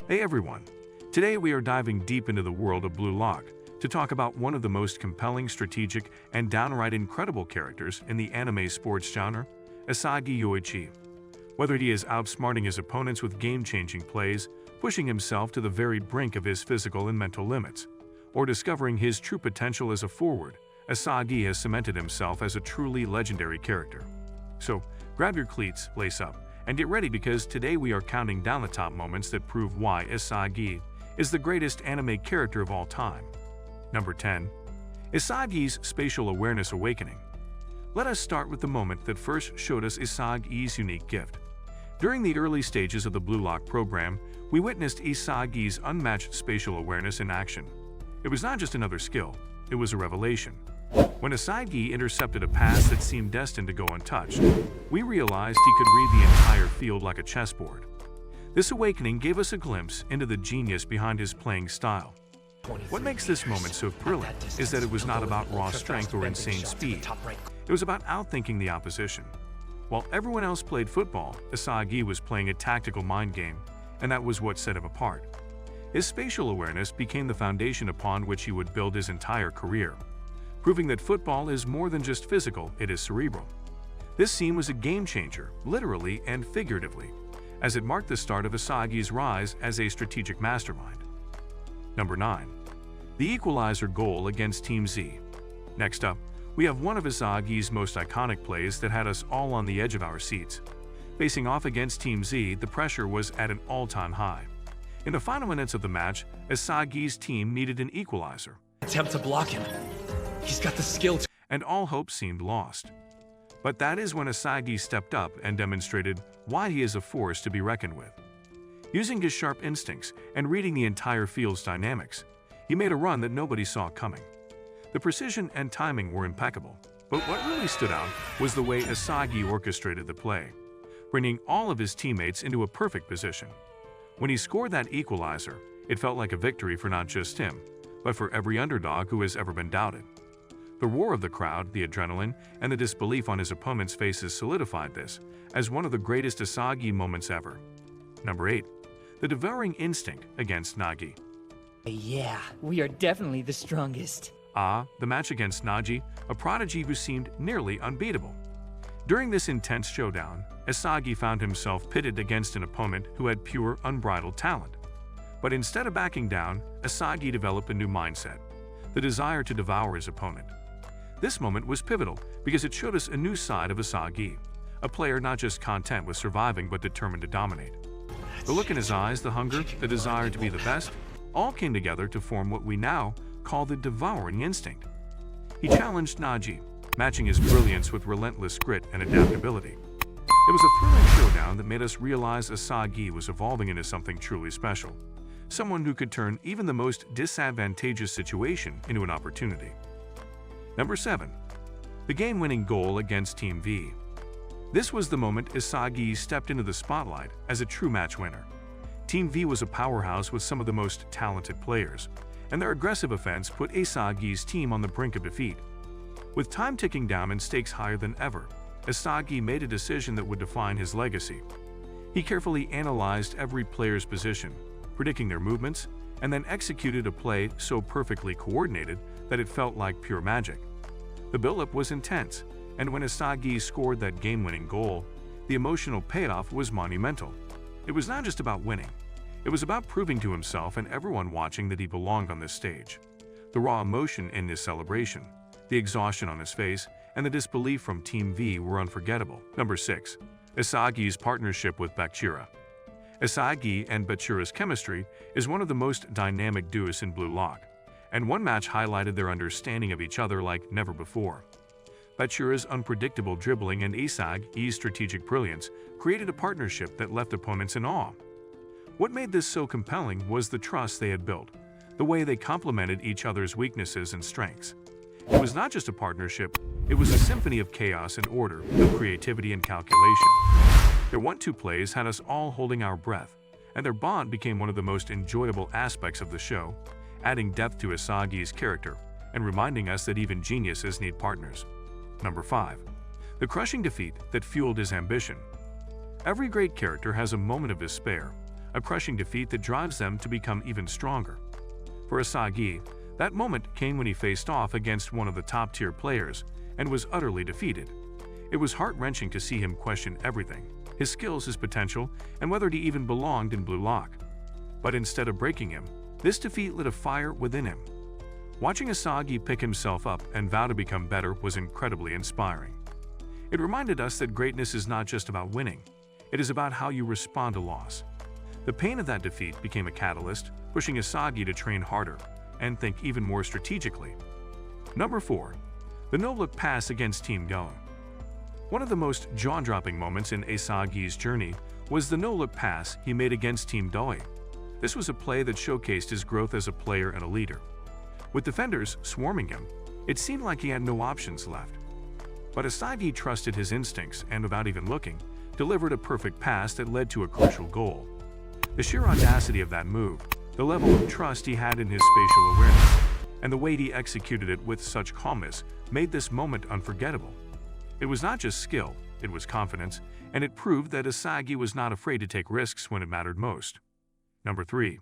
Hey everyone! Today we are diving deep into the world of Blue Lock to talk about one of the most compelling, strategic, and downright incredible characters in the anime sports genre, Isagi Yoichi. Whether he is outsmarting his opponents with game-changing plays, pushing himself to the very brink of his physical and mental limits, or discovering his true potential as a forward, Isagi has cemented himself as a truly legendary character. So, grab your cleats, lace up, and get ready because today we are counting down the top moments that prove why Isagi is the greatest anime character of all time. Number 10. Isagi's Spatial Awareness Awakening. Let us start with the moment that first showed us Isagi's unique gift. During the early stages of the Blue Lock program, we witnessed Isagi's unmatched spatial awareness in action. It was not just another skill, it was a revelation. When Isagi intercepted a pass that seemed destined to go untouched, we realized he could read the entire field like a chessboard. This awakening gave us a glimpse into the genius behind his playing style. What makes this moment so brilliant is that it was not about raw strength or insane speed. It was about outthinking the opposition. While everyone else played football, Isagi was playing a tactical mind game, and that was what set him apart. His spatial awareness became the foundation upon which he would build his entire career, proving that football is more than just physical, it is cerebral. This scene was a game-changer, literally and figuratively, as it marked the start of Isagi's rise as a strategic mastermind. Number 9. The Equalizer goal against Team Z. Next up, we have one of Isagi's most iconic plays that had us all on the edge of our seats. Facing off against Team Z, the pressure was at an all-time high. In the final minutes of the match, Isagi's team needed an equalizer. Attempt to block him. He's got the skill to... And all hope seemed lost. But that is when Isagi stepped up and demonstrated why he is a force to be reckoned with. Using his sharp instincts and reading the entire field's dynamics, he made a run that nobody saw coming. The precision and timing were impeccable, but what really stood out was the way Isagi orchestrated the play, bringing all of his teammates into a perfect position. When he scored that equalizer, it felt like a victory for not just him, but for every underdog who has ever been doubted. The roar of the crowd, the adrenaline, and the disbelief on his opponents' faces solidified this as one of the greatest Isagi moments ever. Number 8. The Devouring instinct against Nagi. Yeah, we are definitely the strongest. The match against Nagi, a prodigy who seemed nearly unbeatable. During this intense showdown, Isagi found himself pitted against an opponent who had pure, unbridled talent. But instead of backing down, Isagi developed a new mindset, the desire to devour his opponent. This moment was pivotal because it showed us a new side of Isagi, a player not just content with surviving but determined to dominate. The look in his eyes, the hunger, the desire to be the best, all came together to form what we now call the Devouring instinct. He challenged Nagi, matching his brilliance with relentless grit and adaptability. It was a thrilling showdown that made us realize Isagi was evolving into something truly special, someone who could turn even the most disadvantageous situation into an opportunity. Number 7. The game-winning goal against Team V. This was the moment Isagi stepped into the spotlight as a true match winner. Team V was a powerhouse with some of the most talented players, and their aggressive offense put Isagi's team on the brink of defeat. With time ticking down and stakes higher than ever, Isagi made a decision that would define his legacy. He carefully analyzed every player's position, predicting their movements, and then executed a play so perfectly coordinated that it felt like pure magic. The build-up was intense, and when Isagi scored that game-winning goal, the emotional payoff was monumental. It was not just about winning. It was about proving to himself and everyone watching that he belonged on this stage. The raw emotion in this celebration, the exhaustion on his face, and the disbelief from Team V were unforgettable. Number 6. Isagi's partnership with Bachira. Isagi and Bachira's chemistry is one of the most dynamic duos in Blue Lock, and one match highlighted their understanding of each other like never before. Bachira's unpredictable dribbling and Isagi's strategic brilliance created a partnership that left opponents in awe. What made this so compelling was the trust they had built, the way they complemented each other's weaknesses and strengths. It was not just a partnership, it was a symphony of chaos and order, of creativity and calculation. Their 1-2 plays had us all holding our breath, and their bond became one of the most enjoyable aspects of the show, adding depth to Isagi's character and reminding us that even geniuses need partners. Number 5. The crushing defeat that fueled his ambition. Every great character has a moment of despair, a crushing defeat that drives them to become even stronger. For Isagi, that moment came when he faced off against one of the top-tier players and was utterly defeated. It was heart-wrenching to see him question everything, his skills, his potential, and whether he even belonged in Blue Lock. But instead of breaking him, this defeat lit a fire within him. Watching Isagi pick himself up and vow to become better was incredibly inspiring. It reminded us that greatness is not just about winning, it is about how you respond to loss. The pain of that defeat became a catalyst, pushing Isagi to train harder and think even more strategically. Number 4. The no-look pass against Team Go. One of the most jaw-dropping moments in Isagi's journey was the no-look pass he made against Team Doi. This was a play that showcased his growth as a player and a leader. With defenders swarming him, it seemed like he had no options left. But Isagi trusted his instincts and, without even looking, delivered a perfect pass that led to a crucial goal. The sheer audacity of that move, the level of trust he had in his spatial awareness, and the way he executed it with such calmness made this moment unforgettable. It was not just skill, it was confidence, and it proved that Isagi was not afraid to take risks when it mattered most. Number 3.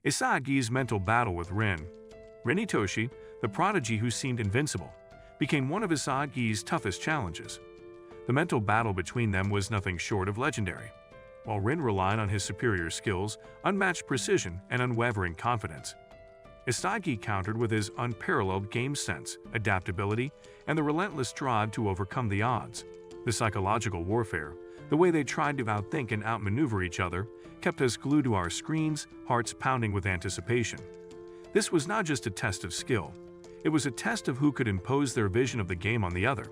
Isagi's mental battle with Rin. Rin Itoshi, the prodigy who seemed invincible, became one of Isagi's toughest challenges. The mental battle between them was nothing short of legendary. While Rin relied on his superior skills, unmatched precision, and unwavering confidence, Isagi countered with his unparalleled game sense, adaptability, and the relentless drive to overcome the odds. The psychological warfare, the way they tried to outthink and outmaneuver each other, kept us glued to our screens, hearts pounding with anticipation. This was not just a test of skill, it was a test of who could impose their vision of the game on the other.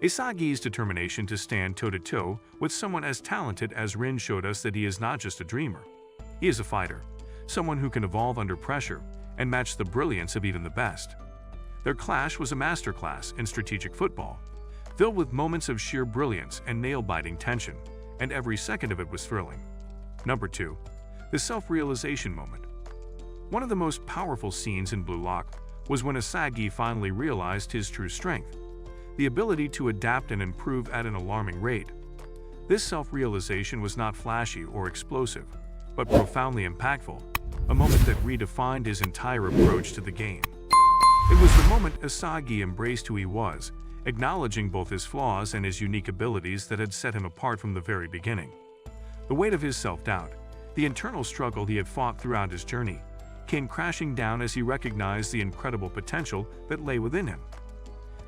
Isagi's determination to stand toe-to-toe with someone as talented as Rin showed us that he is not just a dreamer. He is a fighter, someone who can evolve under pressure and match the brilliance of even the best. Their clash was a masterclass in strategic football, filled with moments of sheer brilliance and nail-biting tension, and every second of it was thrilling. Number 2. The self-realization moment. One of the most powerful scenes in Blue Lock was when Isagi finally realized his true strength, the ability to adapt and improve at an alarming rate. This self-realization was not flashy or explosive, but profoundly impactful, a moment that redefined his entire approach to the game. It was the moment Isagi embraced who he was, acknowledging both his flaws and his unique abilities that had set him apart from the very beginning. The weight of his self-doubt, the internal struggle he had fought throughout his journey, came crashing down as he recognized the incredible potential that lay within him.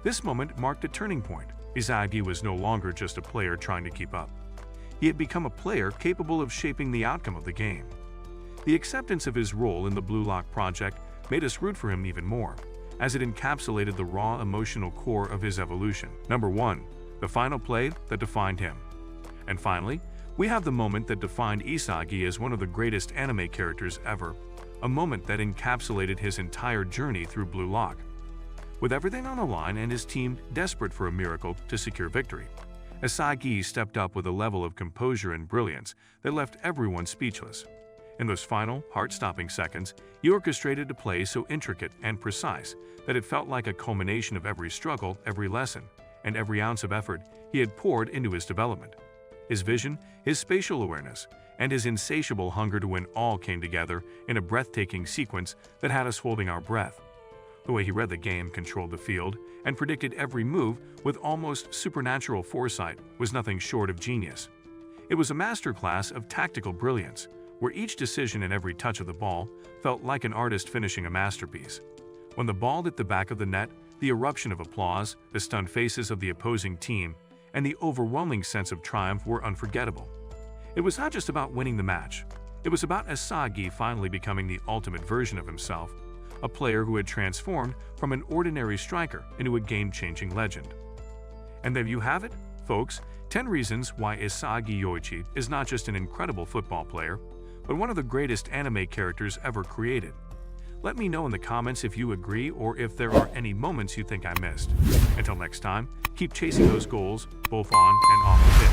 This moment marked a turning point. Isagi was no longer just a player trying to keep up. He had become a player capable of shaping the outcome of the game. The acceptance of his role in the Blue Lock project made us root for him even more, as it encapsulated the raw emotional core of his evolution. Number 1. The final play that defined him. And finally, we have the moment that defined Isagi as one of the greatest anime characters ever, a moment that encapsulated his entire journey through Blue Lock. With everything on the line and his team desperate for a miracle to secure victory, Isagi stepped up with a level of composure and brilliance that left everyone speechless. In those final, heart-stopping seconds, he orchestrated a play so intricate and precise that it felt like a culmination of every struggle, every lesson, and every ounce of effort he had poured into his development. His vision, his spatial awareness, and his insatiable hunger to win all came together in a breathtaking sequence that had us holding our breath. The way he read the game, controlled the field, and predicted every move with almost supernatural foresight was nothing short of genius. It was a masterclass of tactical brilliance, where each decision and every touch of the ball felt like an artist finishing a masterpiece. When the ball hit the back of the net, the eruption of applause, the stunned faces of the opposing team, and the overwhelming sense of triumph were unforgettable. It was not just about winning the match. It was about Isagi finally becoming the ultimate version of himself, a player who had transformed from an ordinary striker into a game-changing legend. And there you have it, folks, 10 reasons why Isagi Yoichi is not just an incredible football player, but one of the greatest anime characters ever created. Let me know in the comments if you agree or if there are any moments you think I missed. Until next time, keep chasing those goals, both on and off the field.